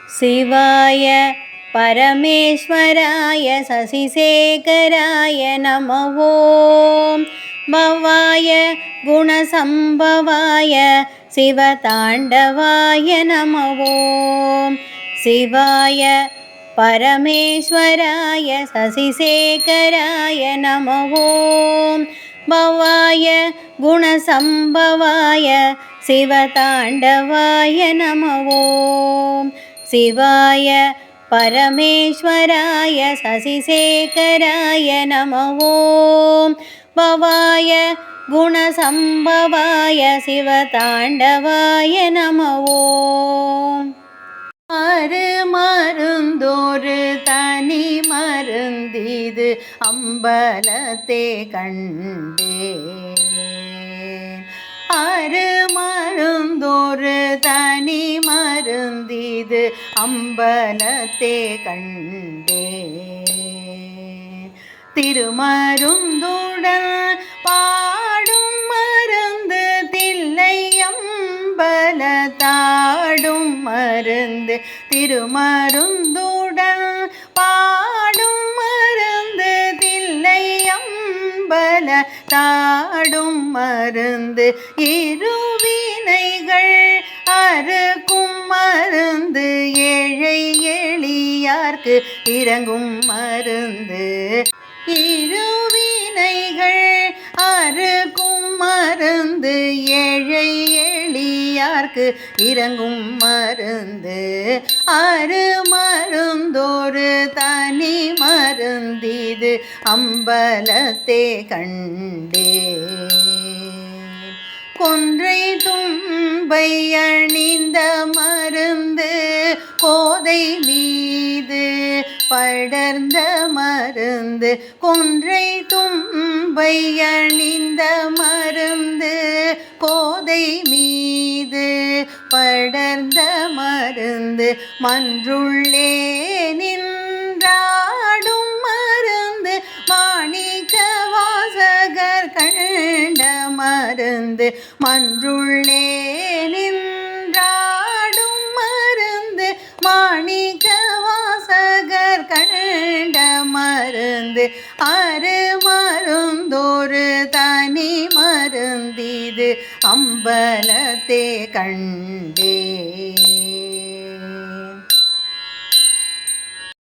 शिवाय परमेश्वराय शशिशेखराय नमः ॐ भवाय गुणसंभवाय शिवताण्डवाय नमः ॐ शिवाय परमेश्वराय शशिशेखराय नमः ॐ भवाय गुणसंभवाय शिवताण्डवाय नमः ॐ शिवाय परमेश्वराय शशिशेखराय नमः ॐ भवाय गुणसंभवाय शिवताण्डवाय नमः ॐ மருந்தொரு தனி மருந்திது அம்பலத்தே கண்டேன் மருந்தொரு தனி மருந்திது அம்பலத்தே கண்டேன் திருமருந்துடன் பாடும் மருந்து தில்லையம்பலத்தாடும் மருந்து திருமருந்துடன் பாடும் மருந்து தில்லையம்பலத்தாடும் மருந்து இருவினைகள் அறுக்கும் மருந்து ஏழை எளியார்க்கு இறங்கும் மருந்து இருவினைகள் அறுக்கும் மருந்து ஏழை எளியார்க்கு இறங்கும் மருந்து அருமருந்தொரு தனி மருந்திது அம்பலத்தே கண்டேன் கொன்றை தும்பை அணிந்த மருந்து கோதை மீது படர்ந்த மருந்து கொன்றை தும்பை அணிந்த மருந்து கோதை மீது படர்ந்த மருந்து மன்றுள்ளே நின்றாடும் மருந்து மாணிக்க வாசகர் கண்ட மருந்து மன்றுள்ளே நின்றாடும் மருந்து மாணிக்க வாசகர் கண்ட மருந்து அருமருந்தொரு தனி மருந்திது அம்பலத்தே கண்டேன்